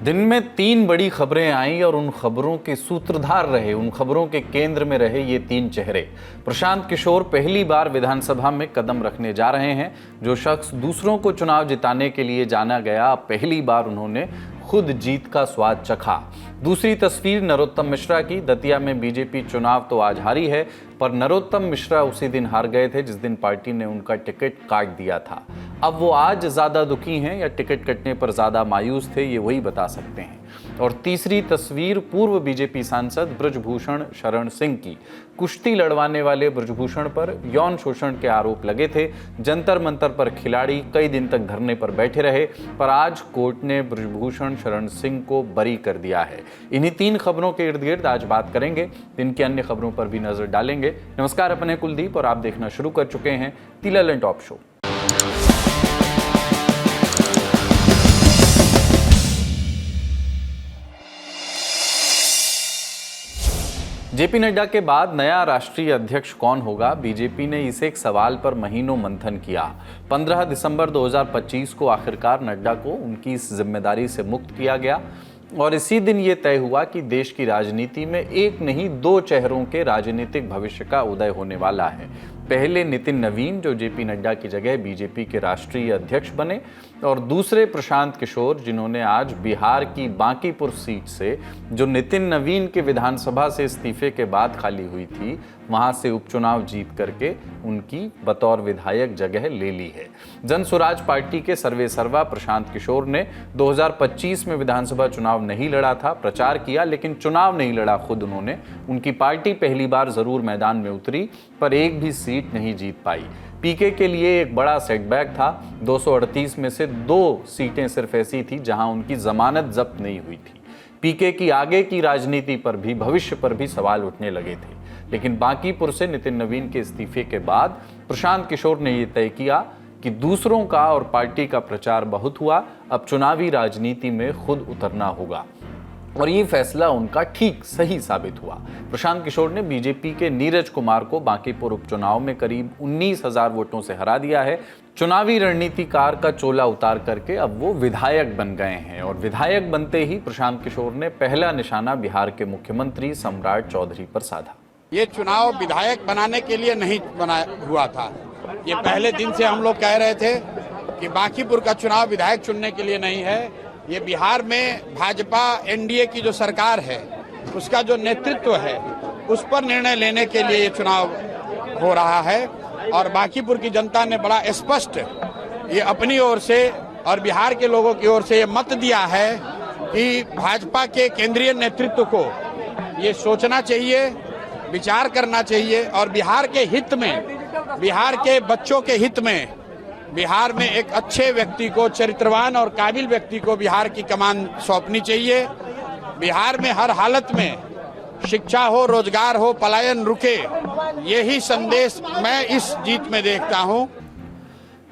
दिन में 3 बड़ी खबरें आईं और उन खबरों के सूत्रधार रहे, उन खबरों के केंद्र में रहे ये 3 चेहरे। प्रशांत किशोर पहली बार विधानसभा में कदम रखने जा रहे हैं। जो शख्स दूसरों को चुनाव जिताने के लिए जाना गया, पहली बार उन्होंने खुद जीत का स्वाद चखा। दूसरी तस्वीर नरोत्तम मिश्रा की। दतिया में बीजेपी चुनाव तो आज हारी है, पर नरोत्तम मिश्रा उसी दिन हार गए थे जिस दिन पार्टी ने उनका टिकट काट दिया था। अब वो आज ज्यादा दुखी हैं या टिकट कटने पर ज्यादा मायूस थे, ये वही बता सकते हैं। और तीसरी तस्वीर पूर्व बीजेपी सांसद बृजभूषण शरण सिंह की। कुश्ती लड़वाने वाले बृजभूषण पर यौन शोषण के आरोप लगे थे। जंतर मंतर पर खिलाड़ी कई दिन तक धरने पर बैठे रहे, पर आज कोर्ट ने बृजभूषण शरण सिंह को बरी कर दिया है। इन्हीं 3 खबरों के इर्द गिर्द आज बात करेंगे, दिन की अन्य खबरों पर भी नजर डालेंगे। नमस्कार, अपने कुलदीप और आप देखना शुरू कर चुके हैं तिललन टॉप शो। जेपी नड्डा के बाद नया राष्ट्रीय अध्यक्ष कौन होगा, बीजेपी ने इस एक सवाल पर महीनों मंथन किया। 15 दिसंबर 2025 को आखिरकार नड्डा को उनकी इस जिम्मेदारी से मुक्त किया गया और इसी दिन ये तय हुआ कि देश की राजनीति में एक नहीं 2 चेहरों के राजनीतिक भविष्य का उदय होने वाला है। पहले नितिन नवीन, जो जेपी नड्डा की जगह बीजेपी के राष्ट्रीय अध्यक्ष बने, और दूसरे प्रशांत किशोर, जिन्होंने आज बिहार की बांकीपुर सीट से, जो नितिन नवीन के विधानसभा से इस्तीफे के बाद खाली हुई थी, वहां से उपचुनाव जीत करके उनकी बतौर विधायक जगह ले ली है। जन स्वराज पार्टी के सर्वेसर्वा प्रशांत किशोर ने 2025 में विधानसभा चुनाव नहीं लड़ा था, प्रचार किया लेकिन चुनाव नहीं लड़ा खुद उन्होंने। उनकी पार्टी पहली बार जरूर मैदान में उतरी, पर एक भी सीट नहीं जीत पाई। पीके के लिए एक बड़ा सेटबैक था। 238 में से 2 सीटें सिर्फ ऐसी थी जहां उनकी जमानत जब्त नहीं हुई थी। पीके की आगे की राजनीति पर भी, भविष्य पर भी सवाल उठने लगे थे। लेकिन बांकीपुर से नितिन नवीन के इस्तीफे के बाद प्रशांत किशोर ने यह तय किया कि दूसरों का और पार्टी का प्रचार बहुत हुआ, अब चुनावी राजनीति में खुद उतरना होगा। और ये फैसला उनका ठीक सही साबित हुआ। प्रशांत किशोर ने बीजेपी के नीरज कुमार को बांकीपुर उपचुनाव में करीब 19,000 वोटों से हरा दिया है। चुनावी रणनीतिकार का चोला उतार करके अब वो विधायक बन गए हैं और विधायक बनते ही प्रशांत किशोर ने पहला निशाना बिहार के मुख्यमंत्री सम्राट चौधरी पर साधा। ये चुनाव विधायक बनाने के लिए नहीं बना हुआ था। ये पहले दिन से हम लोग कह रहे थे कि बांकीपुर का चुनाव विधायक चुनने के लिए नहीं है। ये बिहार में भाजपा एनडीए की जो सरकार है, उसका जो नेतृत्व है, उस पर निर्णय लेने के लिए ये चुनाव हो रहा है। और बांकीपुर की जनता ने बड़ा स्पष्ट ये अपनी ओर से और बिहार के लोगों की ओर से ये मत दिया है कि भाजपा के केंद्रीय नेतृत्व को ये सोचना चाहिए, विचार करना चाहिए और बिहार के हित में, बिहार के बच्चों के हित में, बिहार में एक अच्छे व्यक्ति को, चरित्रवान और काबिल व्यक्ति को बिहार की कमान सौंपनी चाहिए। बिहार में हर हालत में शिक्षा हो, रोजगार हो, पलायन रुके, यही संदेश मैं इस जीत में देखता हूं।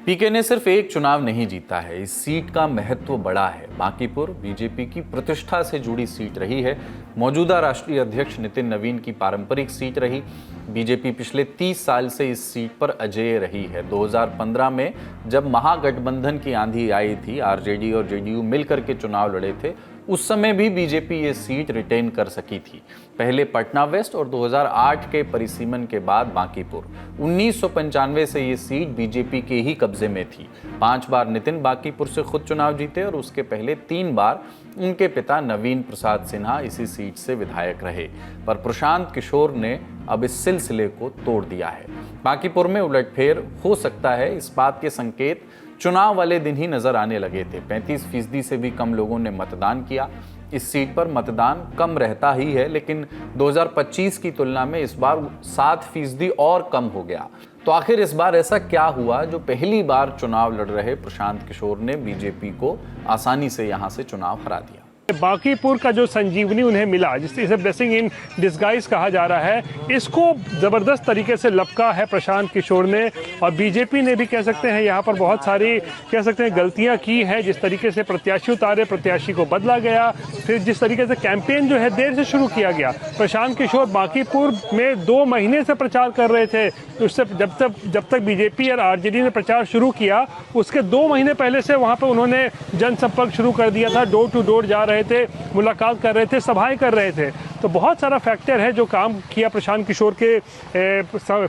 पीके ने सिर्फ एक चुनाव नहीं जीता है, इस सीट का महत्व बड़ा है। बांकीपुर बीजेपी की प्रतिष्ठा से जुड़ी सीट रही है। मौजूदा राष्ट्रीय अध्यक्ष नितिन नवीन की पारंपरिक सीट रही। बीजेपी पिछले 30 साल से इस सीट पर अजेय रही है। 2015 में जब महागठबंधन की आंधी आई थी, आरजेडी और जेडीयू मिलकर के चुनाव लड़े थे, उस समय भी बीजेपी ये सीट रिटेन कर सकी थी। पहले पटना वेस्ट और 2008 के परिसीमन के बाद बांकीपुर। 1995 से ये सीट बीजेपी के ही कब्जे में थी। 5 बार नितिन बांकीपुर से खुद चुनाव जीते और उसके पहले 3 बार उनके पिता नवीन प्रसाद सिन्हा इसी सीट से विधायक रहे। पर प्रशांत किशोर ने अब इस सिलसिले को तोड़ दिया है। बांकीपुर में उलटफेर हो सकता है, इस बात के संकेत चुनाव वाले दिन ही नजर आने लगे थे। 35% से भी कम लोगों ने मतदान किया। इस सीट पर मतदान कम रहता ही है, लेकिन 2025 की तुलना में इस बार 7% और कम हो गया। तो आखिर इस बार ऐसा क्या हुआ जो पहली बार चुनाव लड़ रहे प्रशांत किशोर ने बीजेपी को आसानी से यहां से चुनाव हरा दिया? बांकीपुर का जो संजीवनी उन्हें मिला, जिसे ब्लेसिंग इन डिस्गाइज कहा जा रहा है, इसको ज़बरदस्त तरीके से लपका है प्रशांत किशोर ने। और बीजेपी ने भी कह सकते हैं यहाँ पर बहुत सारी कह सकते हैं गलतियाँ की है। जिस तरीके से प्रत्याशी उतारे, प्रत्याशी को बदला गया, फिर जिस तरीके से कैंपेन जो है देर से शुरू किया गया। प्रशांत किशोर बांकीपुर में 2 महीने से प्रचार कर रहे थे। उससे जब तक बीजेपी और आरजेडी ने प्रचार शुरू किया, उसके 2 महीने पहले से वहाँ पर उन्होंने जनसंपर्क शुरू कर दिया था। डोर टू डोर जा रहे रहे थे, मुलाकात कर रहे थे, सभाएं कर रहे थे। तो बहुत सारा फैक्टर है जो काम किया प्रशांत किशोर के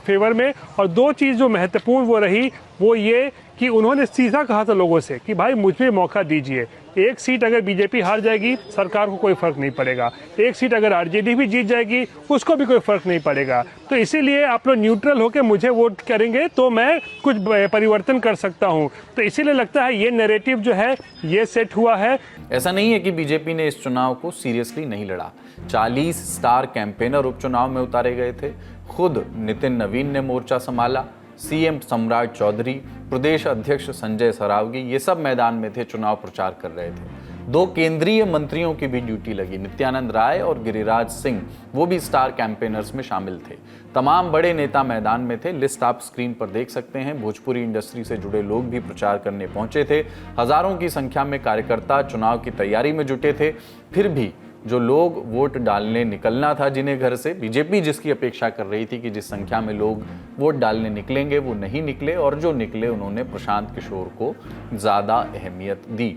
फेवर में। और दो चीज़ जो महत्वपूर्ण वो रही वो ये कि उन्होंने सीधा कहा था लोगों से कि भाई मुझे मौका दीजिए। एक सीट अगर बीजेपी हार जाएगी सरकार को कोई फर्क नहीं पड़ेगा, एक सीट अगर आरजेडी भी जीत जाएगी उसको भी कोई फर्क नहीं पड़ेगा। तो इसीलिए आप लोग न्यूट्रल होकर मुझे वोट करेंगे तो मैं कुछ परिवर्तन कर सकता हूं। तो इसीलिए लगता है ये नैरेटिव जो है ये सेट हुआ है। ऐसा नहीं है कि बीजेपी ने इस चुनाव को सीरियसली नहीं लड़ा। 40 स्टार कैंपेनर उपचुनाव में उतारे गए थे। खुद नितिन नवीन ने मोर्चा संभाला, सीएम सम्राट चौधरी, प्रदेश अध्यक्ष संजय सरावगी, ये सब मैदान में थे, चुनाव प्रचार कर रहे थे। 2 केंद्रीय मंत्रियों की भी ड्यूटी लगी, नित्यानंद राय और गिरिराज सिंह, वो भी स्टार कैंपेनर्स में शामिल थे। तमाम बड़े नेता मैदान में थे। लिस्ट आप स्क्रीन पर देख सकते हैं। भोजपुरी इंडस्ट्री से जुड़े लोग भी प्रचार करने पहुंचे थे। हजारों की संख्या में कार्यकर्ता चुनाव की तैयारी में जुटे थे। फिर भी जो लोग वोट डालने निकलना था जिन्हें घर से, बीजेपी जिसकी अपेक्षा कर रही थी कि जिस संख्या में लोग वोट डालने निकलेंगे वो नहीं निकले, और जो निकले उन्होंने प्रशांत किशोर को ज़्यादा अहमियत दी।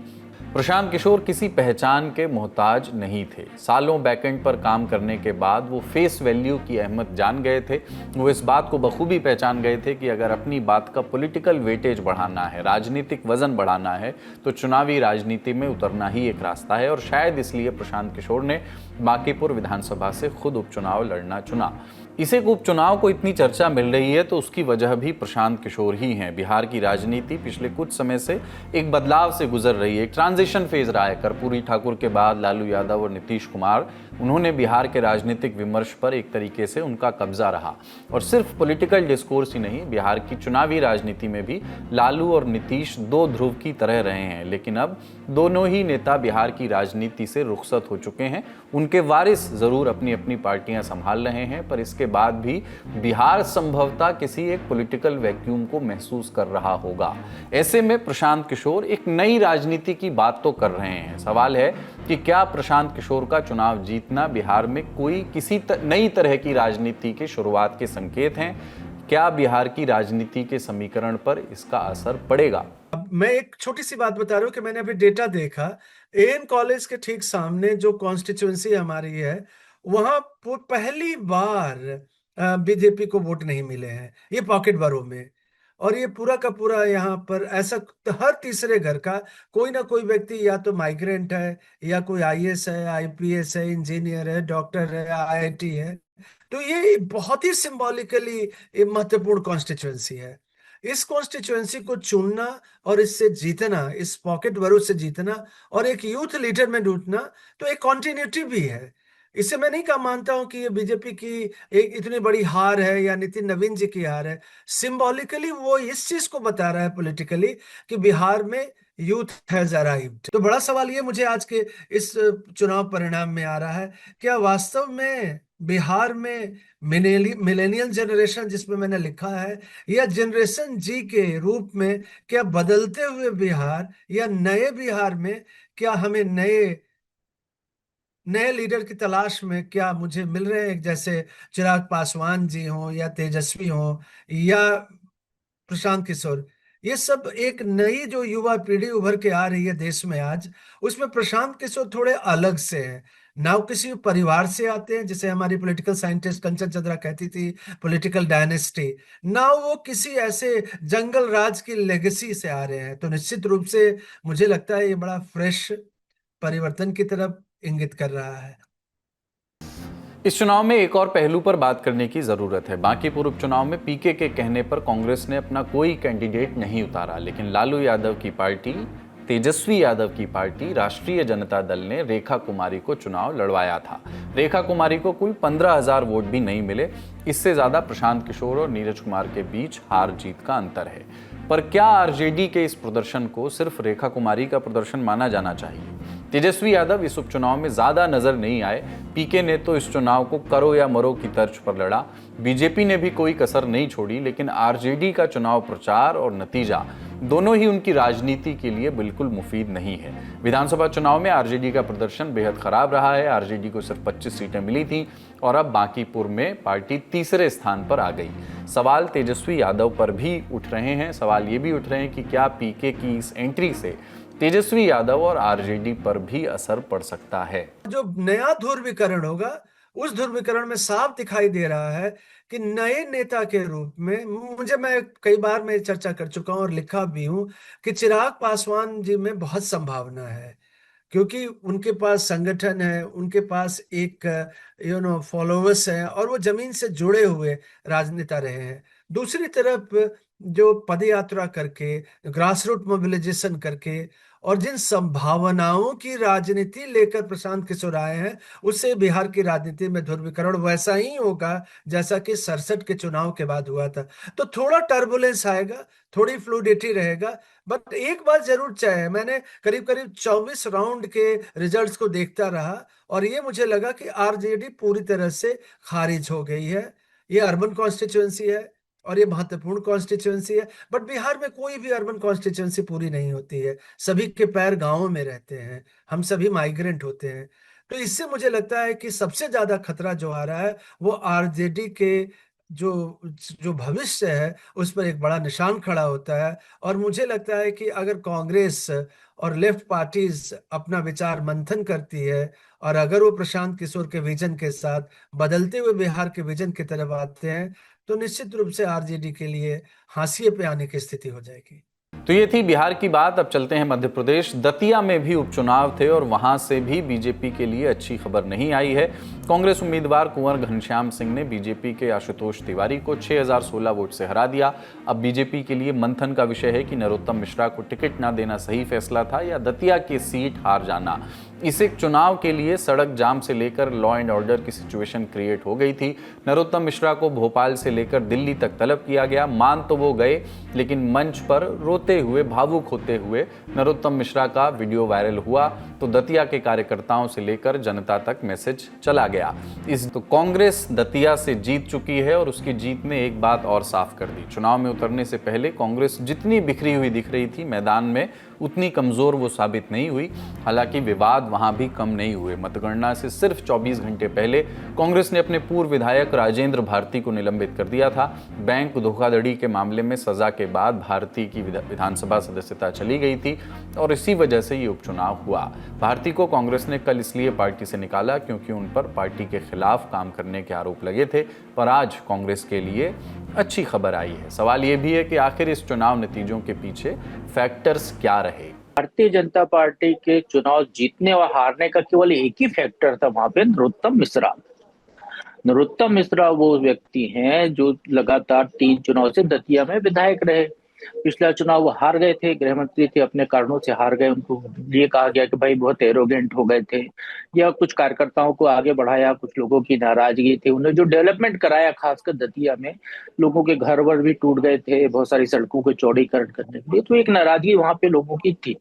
प्रशांत किशोर किसी पहचान के मोहताज नहीं थे। सालों बैकएंड पर काम करने के बाद वो फेस वैल्यू की अहमियत जान गए थे। वो इस बात को बखूबी पहचान गए थे कि अगर अपनी बात का पॉलिटिकल वेटेज बढ़ाना है, राजनीतिक वजन बढ़ाना है, तो चुनावी राजनीति में उतरना ही एक रास्ता है। और शायद इसलिए प्रशांत किशोर ने बांकीपुर विधानसभा से खुद उपचुनाव लड़ना चुना। इसे उपचुनाव को इतनी चर्चा मिल रही है तो उसकी वजह भी प्रशांत किशोर ही हैं। बिहार की राजनीति पिछले कुछ समय से एक बदलाव से गुजर रही है, एक ट्रांजिशन फेज रहा है। कर्पूरी ठाकुर के बाद लालू यादव और नीतीश कुमार, उन्होंने बिहार के राजनीतिक विमर्श पर एक तरीके से उनका कब्जा रहा। और सिर्फ पॉलिटिकल डिस्कोर्स ही नहीं, बिहार की चुनावी राजनीति में भी लालू और नीतीश 2 ध्रुव की तरह रहे हैं। लेकिन अब दोनों ही नेता बिहार की राजनीति से रुखसत हो चुके हैं। उनके वारिस जरूर अपनी अपनी पार्टियां संभाल रहे हैं, पर इसके बाद भी बिहार संभवतः किसी एक पॉलिटिकल वैक्यूम को महसूस कर रहा होगा। ऐसे में प्रशांत किशोर एक नई राजनीति की बात तो कर रहे हैं। सवाल है कि क्या प्रशांत किशोर का चुनाव जीतना बिहार में कोई किसी नई तरह की राजनीति की शुरुआत के संकेत हैं? क्या बिहार की राजनीति के समीकरण पर इसका असर पड़ेगा? मैं एक छोटी सी बात बता रहा हूँ कि मैंने अभी डेटा देखा, एएन कॉलेज के ठीक सामने जो कॉन्स्टिट्यूएंसी हमारी है, वहां पहली बार बीजेपी को वोट नहीं मिले हैं, ये पॉकेट बरो में। और ये पूरा का पूरा यहाँ पर ऐसा हर तीसरे घर का कोई ना कोई व्यक्ति या तो माइग्रेंट है, या कोई आईएएस है, आईपीएस है, इंजीनियर है, डॉक्टर है, आईआईटी है। तो ये बहुत ही सिंबॉलिकली महत्वपूर्ण कॉन्स्टिट्यूएंसी है। इस कॉन्स्टिट्यूएंसी को चुनना और इससे जीतना, इस पॉकेट बरो से जीतना और एक यूथ लीडर में ढूंढना, तो एक कॉन्टिन्यूटी भी है। इससे मैं नहीं मानता हूं कि ये बीजेपी की एक इतनी बड़ी हार है या नितिन नवीन जी की हार है। सिंबॉलिकली वो इस चीज को बता रहा है पॉलिटिकली कि बिहार में यूथ हैज अराइव्ड। तो बड़ा सवाल ये मुझे आज के इस चुनाव परिणाम में आ रहा है, क्या वास्तव में बिहार में मिलेनियल जनरेशन, जिसमें मैंने लिखा है, या जनरेशन जी के रूप में क्या बदलते हुए बिहार या नए बिहार में क्या हमें नए लीडर की तलाश में क्या मुझे मिल रहे हैं, जैसे चिराग पासवान जी हों या तेजस्वी हों या प्रशांत किशोर। ये सब एक नई जो युवा पीढ़ी उभर के आ रही है देश में आज, उसमें प्रशांत किशोर थोड़े अलग से हैं। ना वो किसी परिवार से आते हैं, जिसे हमारी पॉलिटिकल साइंटिस्ट कंचन चंद्रा कहती थी पॉलिटिकल डायनेस्टी, ना वो किसी ऐसे जंगल राज की लेगेसी से आ रहे हैं। तो निश्चित रूप से मुझे लगता है ये बड़ा फ्रेश परिवर्तन की तरफ इंगित कर रहा है। इस चुनाव में एक और पहलू पर बात करने की जरूरत है। बांकीपुर उपचुनाव में पीके के कहने पर कांग्रेस ने अपना कोई कैंडिडेट नहीं उतारा, लेकिन लालू यादव की पार्टी, तेजस्वी यादव की पार्टी, राष्ट्रीय जनता दल ने रेखा कुमारी को चुनाव लड़वाया था। रेखा कुमारी को कुल 15,000 वोट भी नहीं मिले। इससे ज्यादा प्रशांत किशोर और नीरज कुमार के बीच हार जीत का अंतर है। पर क्या आरजेडी के इस प्रदर्शन को सिर्फ रेखा कुमारी का प्रदर्शन माना जाना चाहिए? तेजस्वी यादव इस उपचुनाव में ज्यादा नजर नहीं आए। पीके ने तो इस चुनाव को करो या मरो की तर्ज पर लड़ा। बीजेपी ने भी कोई कसर नहीं छोड़ी, लेकिन आरजेडी का चुनाव प्रचार और नतीजा दोनों ही उनकी राजनीति के लिए बिल्कुल मुफीद नहीं है। विधानसभा चुनाव में आरजेडी का प्रदर्शन बेहद खराब रहा है। आरजेडी को सिर्फ 25 सीटें मिली थीं और अब बांकीपुर में पार्टी तीसरे स्थान पर आ गई। सवाल तेजस्वी यादव पर भी उठ रहे हैं। सवाल ये भी उठ रहे हैं कि क्या पीके की इस एंट्री से तेजस्वी यादव और आरजेडी पर भी असर पड़ सकता है। जो नया ध्रुवीकरण होगा, उस ध्रुवीकरण में साफ दिखाई दे रहा है कि नए नेता के रूप में मैं कई बार मैं चर्चा कर चुका हूं और लिखा भी हूं कि चिराग पासवान जी में बहुत संभावना है, क्योंकि उनके पास संगठन है, उनके पास एक फॉलोअर्स हैं और वो जमीन से जुड़े हुए राजनेता रहे हैं। दूसरी तरफ जो पदयात्रा करके, ग्रास रूट मोबिलाइजेशन करके और जिन संभावनाओं की राजनीति लेकर प्रशांत किशोर आए हैं, उससे बिहार की राजनीति में ध्रुवीकरण वैसा ही होगा जैसा कि 67 के चुनाव के बाद हुआ था। तो थोड़ा टर्बुलेंस आएगा, थोड़ी फ्लूइडिटी रहेगा, बट एक बात जरूर चाहिए, मैंने करीब करीब 24 राउंड के रिजल्ट्स को देखता रहा और ये मुझे लगा कि आरजेडी पूरी तरह से खारिज हो गई है। ये अर्बन कॉन्स्टिट्यूएंसी है और ये महत्वपूर्ण कॉन्स्टिट्यूएंसी है, बट बिहार में कोई भी अर्बन कॉन्स्टिट्यूएंसी पूरी नहीं होती है। सभी के पैर गांवों में रहते हैं, हम सभी माइग्रेंट होते हैं। तो इससे मुझे लगता है कि सबसे ज्यादा खतरा जो आ रहा है वो आरजेडी के जो जो भविष्य है उस पर एक बड़ा निशान खड़ा होता है। और मुझे लगता है कि अगर कांग्रेस और लेफ्ट पार्टीज अपना विचार मंथन करती है और अगर वो प्रशांत किशोर के विजन के साथ बदलते हुए बिहार के विजन की तरफ आते हैं, तो निश्चित रूप से आरजेडी के लिए हाशिए पे आने की स्थिति हो जाएगी। तो ये थी बिहार की बात। अब चलते हैं मध्य प्रदेश। दतिया में भी उपचुनाव थे और वहां से भी बीजेपी के लिए अच्छी खबर नहीं आई है। कांग्रेस उम्मीदवार कुंवर घनश्याम सिंह ने बीजेपी के आशुतोष तिवारी को 6016 वोट से हरा दिया। अब बीजेपी के लिए मंथन का विषय है कि नरोत्तम मिश्रा को टिकट न देना सही फैसला था या दतिया की सीट हार जाना। इस एक चुनाव के लिए सड़क जाम से लेकर लॉ एंड ऑर्डर की सिचुएशन क्रिएट हो गई थी। नरोत्तम मिश्रा को भोपाल से लेकर दिल्ली तक तलब किया गया। मान तो वो गए, लेकिन मंच पर रोते हुए, भावुक होते हुए नरोत्तम मिश्रा का वीडियो वायरल हुआ तो दतिया के कार्यकर्ताओं से लेकर जनता तक मैसेज चला गया। तो कांग्रेस दतिया से जीत चुकी है और उसकी जीत ने एक बात और साफ कर दी। चुनाव में उतरने से पहले कांग्रेस जितनी बिखरी हुई दिख रही थी मैदान में, उतनी कमजोर वो साबित नहीं हुई। हालांकि विवाद वहां भी कम नहीं हुए। मतगणना से सिर्फ 24 घंटे पहले कांग्रेस ने अपने पूर्व विधायक राजेंद्र भारती को निलंबित कर दिया था। बैंक धोखाधड़ी के मामले में सजा के बाद भारती की विधानसभा सदस्यता चली गई थी और इसी वजह से ये उपचुनाव हुआ। भारती को कांग्रेस ने कल इसलिए पार्टी से निकाला क्योंकि उन पर पार्टी के खिलाफ काम करने के आरोप लगे थे। पर आज कांग्रेस के लिए अच्छी खबर आई है। सवाल ये भी है कि आखिर इस चुनाव नतीजों के पीछे फैक्टर्स क्या रहे। भारतीय जनता पार्टी के चुनाव जीतने और हारने का केवल एक ही फैक्टर था वहां पे, नरोत्तम मिश्रा। नरोत्तम मिश्रा वो व्यक्ति हैं जो लगातार 3 चुनाव से दतिया में विधायक रहे। पिछला चुनाव वो हार गए थे, गृह मंत्री थे, अपने कारणों से हार गए। उनको ये कहा गया कि भाई बहुत एरोगेंट हो गए थे, या कुछ कार्यकर्ताओं को आगे बढ़ाया, कुछ लोगों की नाराजगी थी। उन्हें जो डेवलपमेंट कराया, खासकर दतिया में लोगों के घर वर भी टूट गए थे, बहुत सारी सड़कों को चौड़ीकरण करने के लिए, तो एक नाराजगी वहां पे लोगों की थी।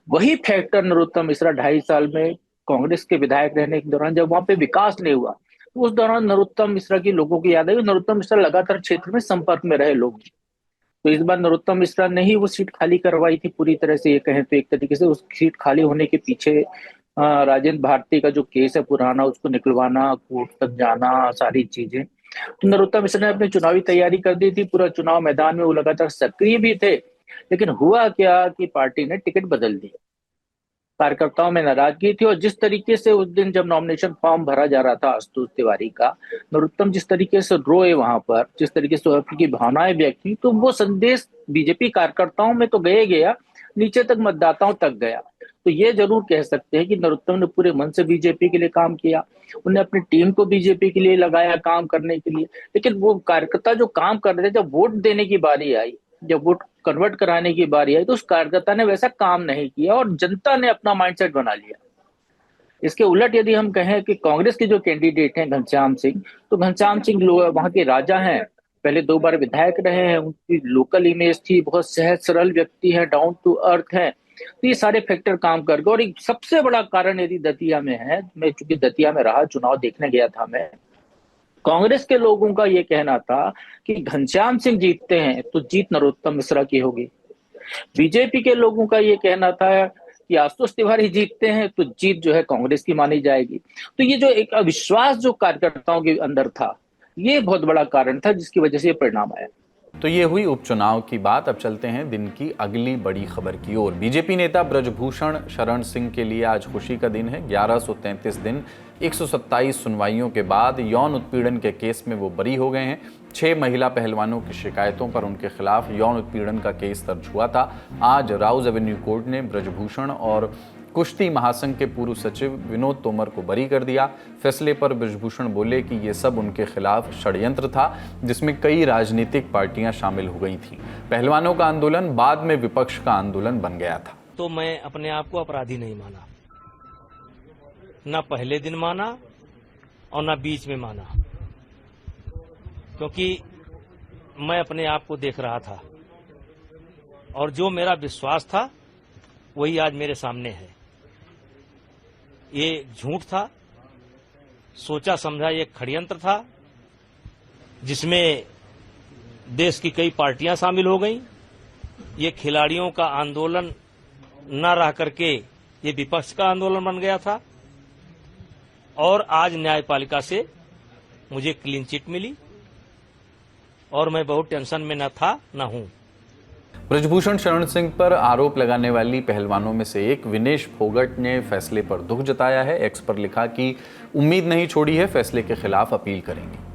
वही फैक्टर नरोत्तम मिश्रा 2.5 साल में कांग्रेस के विधायक रहने के दौरान जब वहां पे विकास नहीं हुआ, तो उस दौरान नरोत्तम मिश्रा की लोगों की याद है। नरोत्तम मिश्रा लगातार क्षेत्र में संपर्क में रहे लोग, तो इस बार नरोत्तम मिश्रा ने ही वो सीट खाली करवाई थी पूरी तरह से। ये कहें तो एक तरीके से उस सीट खाली होने के पीछे राजेंद्र भारती का जो केस है पुराना, उसको निकलवाना, कोर्ट तक जाना, सारी चीजें। तो नरोत्तम मिश्रा ने अपनी चुनावी तैयारी कर दी थी। पूरा चुनाव मैदान में वो लगातार सक्रिय भी थे, लेकिन हुआ क्या कि पार्टी ने टिकट बदल दी। कार्यकर्ताओं में नाराजगी थी और जिस तरीके से उस दिन जब नॉमिनेशन फॉर्म भरा जा रहा था आशुतोष तिवारी का, नरोत्तम जिस तरीके से रोए वहां पर, जिस तरीके से उनकी भावनाएं व्यक्त हुई, तो वो संदेश बीजेपी कार्यकर्ताओं में तो गया, नीचे तक मतदाताओं तक गया। तो ये जरूर कह सकते हैं कि नरोत्तम ने पूरे मन से बीजेपी के लिए काम किया। उन्हें अपनी टीम को बीजेपी के लिए लगाया काम करने के लिए। लेकिन वो कार्यकर्ता जो काम कर रहे थे, जब वोट देने की बारी आई, जब वोट कन्वर्ट कराने की बारी आई, तो उस कार्यकर्ता ने वैसा काम नहीं किया और जनता ने अपना माइंडसेट बना लिया। इसके उलट यदि हम कहें कि कांग्रेस के जो कैंडिडेट हैं घनश्याम सिंह, तो घनश्याम सिंह वहां के राजा हैं, पहले 2 बार विधायक रहे हैं, उनकी लोकल इमेज थी, बहुत सहज सरल व्यक्ति है, डाउन टू अर्थ है। तो ये सारे फैक्टर काम कर गए। और एक सबसे बड़ा कारण यदि दतिया में है, मैं चूंकि दतिया में रहा, चुनाव देखने गया था मैं, कांग्रेस के लोगों का ये कहना था कि घनश्याम सिंह जीतते हैं तो जीत नरोत्तम मिश्रा की होगी। बीजेपी के लोगों का ये कहना था कि आशुतोष तिवारी जीतते हैं तो जीत जो है कांग्रेस की मानी जाएगी। तो ये जो एक अविश्वास जो कार्यकर्ताओं के अंदर था, ये बहुत बड़ा कारण था जिसकी वजह से ये परिणाम आया। तो ये हुई उपचुनाव की बात। अब चलते हैं दिन की अगली बड़ी खबर की ओर। बीजेपी नेता ब्रजभूषण शरण सिंह के लिए आज खुशी का दिन है। 1133 दिन 127 सुनवाइयों के बाद यौन उत्पीड़न के केस में वो बरी हो गए हैं। 6 महिला पहलवानों की शिकायतों पर उनके खिलाफ यौन उत्पीड़न का केस दर्ज हुआ था। आज राउज एवेन्यू कोर्ट ने ब्रजभूषण और कुश्ती महासंघ के पूर्व सचिव विनोद तोमर को बरी कर दिया। फैसले पर ब्रजभूषण बोले कि ये सब उनके खिलाफ षड्यंत्र था जिसमें कई राजनीतिक पार्टियां शामिल हो गई थीं। पहलवानों का आंदोलन बाद में विपक्ष का आंदोलन बन गया था। तो मैं अपने आप को अपराधी नहीं माना, न पहले दिन माना और न बीच में माना, क्योंकि मैं अपने आप को देख रहा था और जो मेरा विश्वास था वही आज मेरे सामने है। ये झूठ था, सोचा समझा ये षड्यंत्र था जिसमें देश की कई पार्टियां शामिल हो गईं। ये खिलाड़ियों का आंदोलन न रह करके ये विपक्ष का आंदोलन बन गया था और आज न्यायपालिका से मुझे क्लीन चिट मिली और मैं बहुत टेंशन में न था न हूं। ब्रजभूषण शरण सिंह पर आरोप लगाने वाली पहलवानों में से एक विनेश फोगट ने फैसले पर दुख जताया है। एक्स पर लिखा कि उम्मीद नहीं छोड़ी है, फैसले के खिलाफ अपील करेंगे।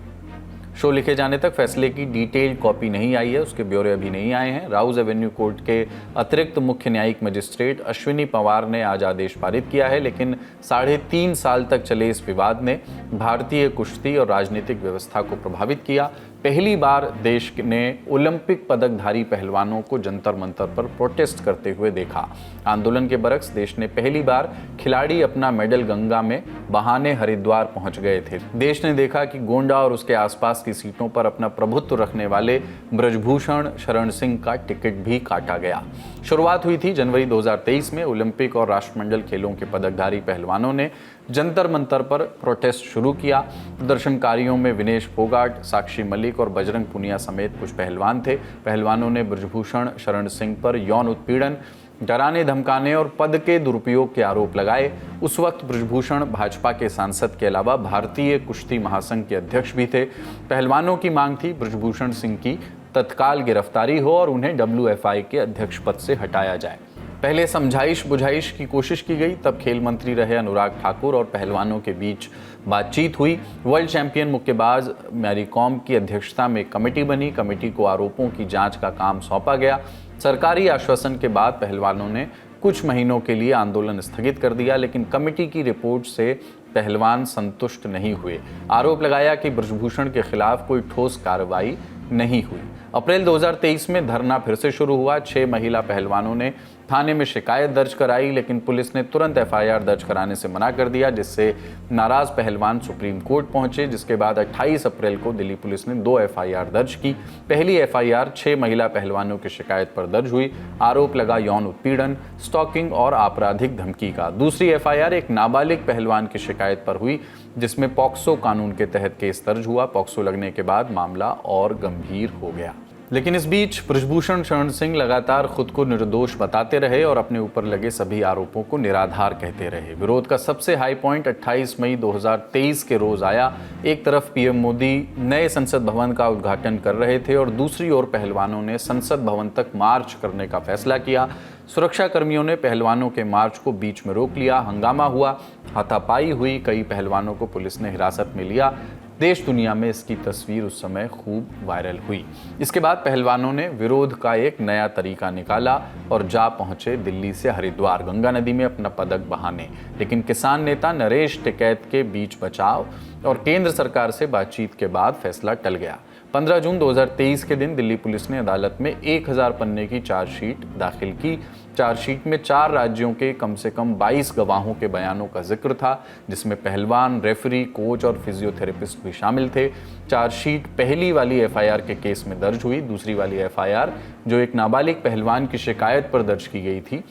शो लिखे जाने तक फैसले की डिटेल्ड कॉपी नहीं आई है, उसके ब्यौरे अभी नहीं आए हैं। राउज एवेन्यू कोर्ट के अतिरिक्त मुख्य न्यायिक मजिस्ट्रेट अश्विनी पवार ने आज आदेश पारित किया है, लेकिन 3.5 साल तक चले इस विवाद ने भारतीय कुश्ती और राजनीतिक व्यवस्था को प्रभावित किया। पहली बार देश ने ओलंपिक पदकधारी पहलवानों को जंतर मंतर पर प्रोटेस्ट करते हुए देखा। आंदोलन के बरक्स देश ने पहली बार खिलाड़ी अपना मेडल गंगा में बहाने हरिद्वार पहुंच गए थे। देश ने देखा कि गोंडा और उसके आसपास की सीटों पर अपना प्रभुत्व रखने वाले ब्रजभूषण शरण सिंह का टिकट भी काटा गया। शुरुआत हुई थी जनवरी 2023 में। ओलंपिक और राष्ट्रमंडल खेलों के पदकधारी पहलवानों ने जंतर मंतर पर प्रोटेस्ट शुरू किया। प्रदर्शनकारियों में विनेश फोगाट, साक्षी मलिक और बजरंग पुनिया समेत कुछ पहलवान थे। पहलवानों ने ब्रजभूषण शरण सिंह पर यौन उत्पीड़न, डराने धमकाने और पद के दुरुपयोग के आरोप लगाए। उस वक्त ब्रजभूषण भाजपा के सांसद के अलावा भारतीय कुश्ती महासंघ के अध्यक्ष भी थे। पहलवानों की मांग थी ब्रजभूषण सिंह की तत्काल गिरफ्तारी हो और उन्हें WFI के अध्यक्ष पद से हटाया जाए। पहले समझाइश बुझाइश की कोशिश की गई, तब खेल मंत्री रहे अनुराग ठाकुर और पहलवानों के बीच बातचीत हुई। वर्ल्ड चैंपियन मुक्केबाज मैरी कॉम की अध्यक्षता में कमेटी बनी। कमेटी को आरोपों की जांच का काम सौंपा गया। सरकारी आश्वासन के बाद पहलवानों ने कुछ महीनों के लिए आंदोलन स्थगित कर दिया, लेकिन कमेटी की रिपोर्ट से पहलवान संतुष्ट नहीं हुए। आरोप लगाया कि ब्रजभूषण के खिलाफ कोई ठोस कार्रवाई नहीं हुई। अप्रैल 2023 में धरना फिर से शुरू हुआ। 6 महिला पहलवानों ने थाने में शिकायत दर्ज कराई, लेकिन पुलिस ने तुरंत FIR दर्ज कराने से मना कर दिया, जिससे नाराज पहलवान सुप्रीम कोर्ट पहुंचे। जिसके बाद 28 अप्रैल को दिल्ली पुलिस ने 2 FIR दर्ज की। पहली FIR 6 महिला पहलवानों की शिकायत पर दर्ज हुई। आरोप लगा यौन उत्पीड़न, स्टॉकिंग और आपराधिक धमकी का। दूसरी FIR एक नाबालिग पहलवान की शिकायत पर हुई, जिसमें पॉक्सो कानून के तहत केस दर्ज हुआ। पॉक्सो लगने के बाद मामला और गंभीर हो गया। लेकिन इस बीच ब्रजभूषण शरण सिंह लगातार खुद को निर्दोष बताते रहे और अपने ऊपर लगे सभी आरोपों को निराधार कहते रहे। विरोध का सबसे हाई पॉइंट 28 मई 2023 के रोज आया। एक तरफ PM मोदी नए संसद भवन का उद्घाटन कर रहे थे और दूसरी ओर पहलवानों ने संसद भवन तक मार्च करने का फैसला किया। सुरक्षा कर्मियों ने पहलवानों के मार्च को बीच में रोक लिया। हंगामा हुआ, हाथापाई हुई, कई पहलवानों को पुलिस ने हिरासत में लिया। देश दुनिया में इसकी तस्वीर उस समय खूब वायरल हुई। इसके बाद पहलवानों ने विरोध का एक नया तरीका निकाला और जा पहुंचे दिल्ली से हरिद्वार गंगा नदी में अपना पदक बहाने। लेकिन किसान नेता नरेश टिकैत के बीच बचाव और केंद्र सरकार से बातचीत के बाद फैसला टल गया। 15 जून 2023 के दिन दिल्ली पुलिस ने अदालत में 1000 पन्ने की चार्जशीट दाखिल की। चार्जशीट में 4 राज्यों के कम से कम 22 गवाहों के बयानों का जिक्र था, जिसमें पहलवान, रेफरी, कोच और फिजियोथेरेपिस्ट भी शामिल थे। चार्जशीट पहली वाली FIR के केस में दर्ज हुई। दूसरी वाली FIR, जो एक नाबालिग पहलवान की शिकायत पर दर्ज की गई थी,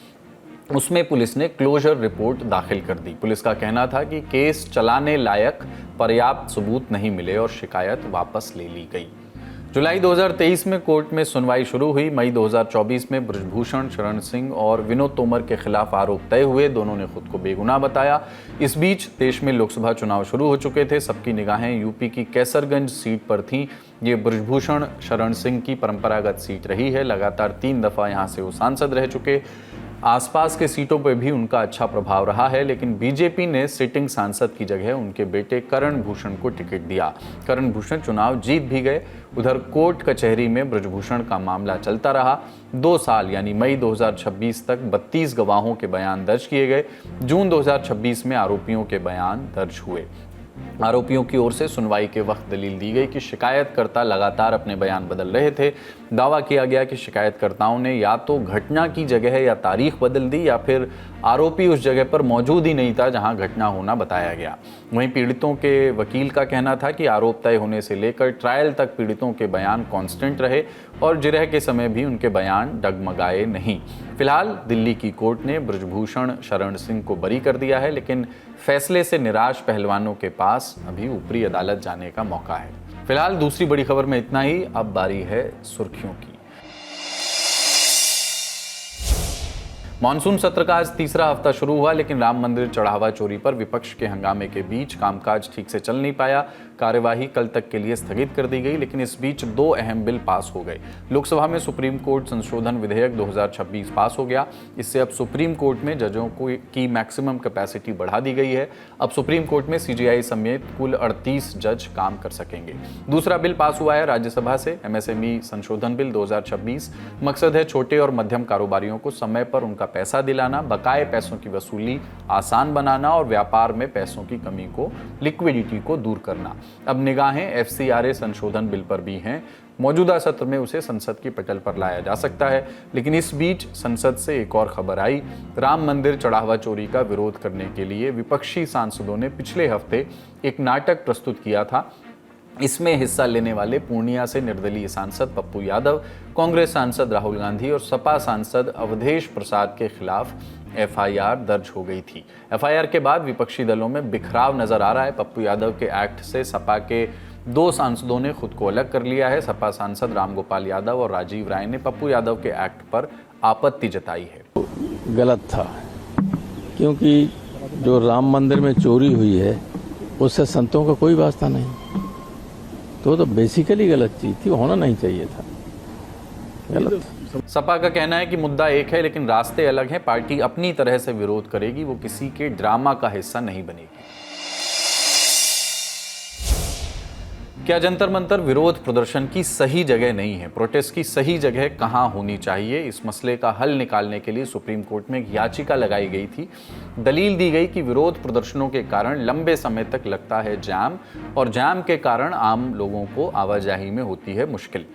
उसमें पुलिस ने क्लोजर रिपोर्ट दाखिल कर दी। पुलिस का कहना था कि केस चलाने लायक पर्याप्त सबूत नहीं मिले और शिकायत वापस ले ली गई। जुलाई 2023 में कोर्ट में सुनवाई शुरू हुई। मई 2024 में बृजभूषण शरण सिंह और विनोद तोमर के खिलाफ आरोप तय हुए। दोनों ने खुद को बेगुनाह बताया। इस बीच देश में लोकसभा चुनाव शुरू हो चुके थे। सबकी निगाहें यूपी की कैसरगंज सीट पर थीं। ये बृजभूषण शरण सिंह की परंपरागत सीट रही है। लगातार 3 दफा यहां से वो सांसद रह चुके। आसपास के सीटों पर भी उनका अच्छा प्रभाव रहा है, लेकिन बीजेपी ने सिटिंग सांसद की जगह उनके बेटे करण भूषण को टिकट दिया। करण भूषण चुनाव जीत भी गए। उधर कोर्ट कचहरी में बृजभूषण का मामला चलता रहा। 2 साल यानी मई 2026 तक 32 गवाहों के बयान दर्ज किए गए। जून 2026 में आरोपियों के बयान दर्ज हुए। आरोपियों की ओर से सुनवाई के वक्त दलील दी गई कि शिकायतकर्ता लगातार अपने बयान बदल रहे थे। दावा किया गया कि शिकायतकर्ताओं ने या तो घटना की जगह या तारीख बदल दी या फिर आरोपी उस जगह पर मौजूद ही नहीं था जहां घटना होना बताया गया। वहीं पीड़ितों के वकील का कहना था कि आरोप तय होने से लेकर ट्रायल तक पीड़ितों के बयान कांस्टेंट रहे और जिरह के समय भी उनके बयान डगमगाए नहीं। फिलहाल दिल्ली की कोर्ट ने बृजभूषण शरण सिंह को बरी कर दिया है, लेकिन फैसले से निराश पहलवानों के पास अभी ऊपरी अदालत जाने का मौका है। फिलहाल दूसरी बड़ी खबर में इतना ही। अब बारी है सुर्खियों की। मॉनसून सत्र का आज तीसरा हफ्ता शुरू हुआ, लेकिन राम मंदिर चढ़ावा चोरी पर विपक्ष के हंगामे के बीच कामकाज ठीक से चल नहीं पाया। कार्यवाही कल तक के लिए स्थगित कर दी गई, लेकिन इस बीच 2 अहम बिल पास हो गए। लोकसभा में सुप्रीम कोर्ट संशोधन विधेयक 2026 पास हो गया। इससे अब सुप्रीम कोर्ट में जजों की मैक्सिमम कैपेसिटी बढ़ा दी गई है। अब सुप्रीम कोर्ट में सीजेआई समेत कुल 38 जज काम कर सकेंगे। दूसरा बिल पास हुआ है राज्यसभा से, एमएसएमई संशोधन बिल 2026। मकसद है छोटे और मध्यम कारोबारियों को समय पर उनका पैसा दिलाना, बकाए पैसों की वसूली आसान बनाना और व्यापार में पैसों की कमी को, लिक्विडिटी को दूर करना। अब निगाहें एफसीआरए संशोधन बिल पर भी हैं। मौजूदा सत्र में उसे संसद की पटल पर लाया जा सकता है, लेकिन इस बीच संसद से एक और खबर आई। राम मंदिर चढ़ावा चोरी का विरोध करने के लिए विपक्षी सांसदों ने पिछले हफ्ते एक नाटक प्रस्तुत किया था। इसमें हिस्सा लेने वाले पूर्णिया से निर्दलीय सांसद पप्पू यादव, कांग्रेस सांसद राहुल गांधी और सपा सांसद अवधेश प्रसाद के खिलाफ एफआईआर दर्ज हो गई थी। एफआईआर के बाद विपक्षी दलों में बिखराव नजर आ रहा है। पप्पू यादव के एक्ट से सपा के 2 सांसदों ने खुद को अलग कर लिया है। सपा सांसद रामगोपाल यादव और राजीव राय ने पप्पू यादव के एक्ट पर आपत्ति जताई है। गलत था, क्योंकि जो राम मंदिर में चोरी हुई है उससे संतों का कोई वास्ता नहीं। तो बेसिकली गलत चीज थी, होना नहीं चाहिए था। गलत। सपा का कहना है कि मुद्दा एक है, लेकिन रास्ते अलग हैं। पार्टी अपनी तरह से विरोध करेगी, वो किसी के ड्रामा का हिस्सा नहीं बनेगी। क्या जंतर मंतर विरोध प्रदर्शन की सही जगह नहीं है? प्रोटेस्ट की सही जगह कहां होनी चाहिए? इस मसले का हल निकालने के लिए सुप्रीम कोर्ट में एक याचिका लगाई गई थी। दलील दी गई कि विरोध प्रदर्शनों के कारण लंबे समय तक लगता है जाम, और जाम के कारण आम लोगों को आवाजाही में होती है मुश्किल।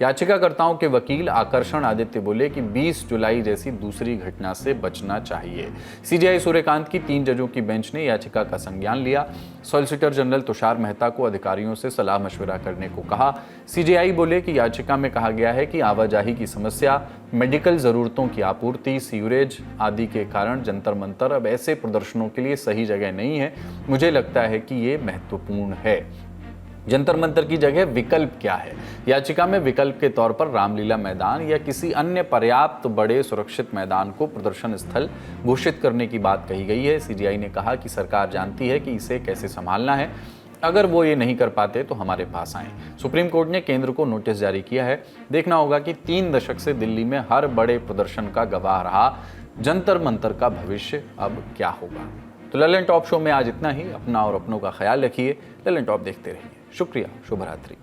याचिकाकर्ताओं के वकील आकर्षण आदित्य बोले कि 20 जुलाई जैसी दूसरी घटना से बचना चाहिए। सीजेआई सूर्यकांत की 3 जजों की बेंच ने याचिका का संज्ञान लिया। सॉलिसिटर जनरल तुषार मेहता को अधिकारियों से सलाह मशविरा करने को कहा। सीजेआई बोले कि याचिका में कहा गया है कि आवाजाही की समस्या, मेडिकल जरूरतों की आपूर्ति, सीवरेज आदि के कारण जंतर मंतर अब ऐसे प्रदर्शनों के लिए सही जगह नहीं है। मुझे लगता है कि ये महत्वपूर्ण है। जंतर मंतर की जगह विकल्प क्या है? याचिका में विकल्प के तौर पर रामलीला मैदान या किसी अन्य पर्याप्त बड़े सुरक्षित मैदान को प्रदर्शन स्थल घोषित करने की बात कही गई है। सीजेआई ने कहा कि सरकार जानती है कि इसे कैसे संभालना है। अगर वो ये नहीं कर पाते तो हमारे पास आएं। सुप्रीम कोर्ट ने केंद्र को नोटिस जारी किया है। देखना होगा कि 3 दशक से दिल्ली में हर बड़े प्रदर्शन का गवाह रहा जंतर मंतर का भविष्य अब क्या होगा। तो ललन टॉप शो में आज इतना ही। अपना और अपनों का ख्याल रखिए। ललन टॉप देखते रहिए। शुक्रिया। शुभ रात्रि।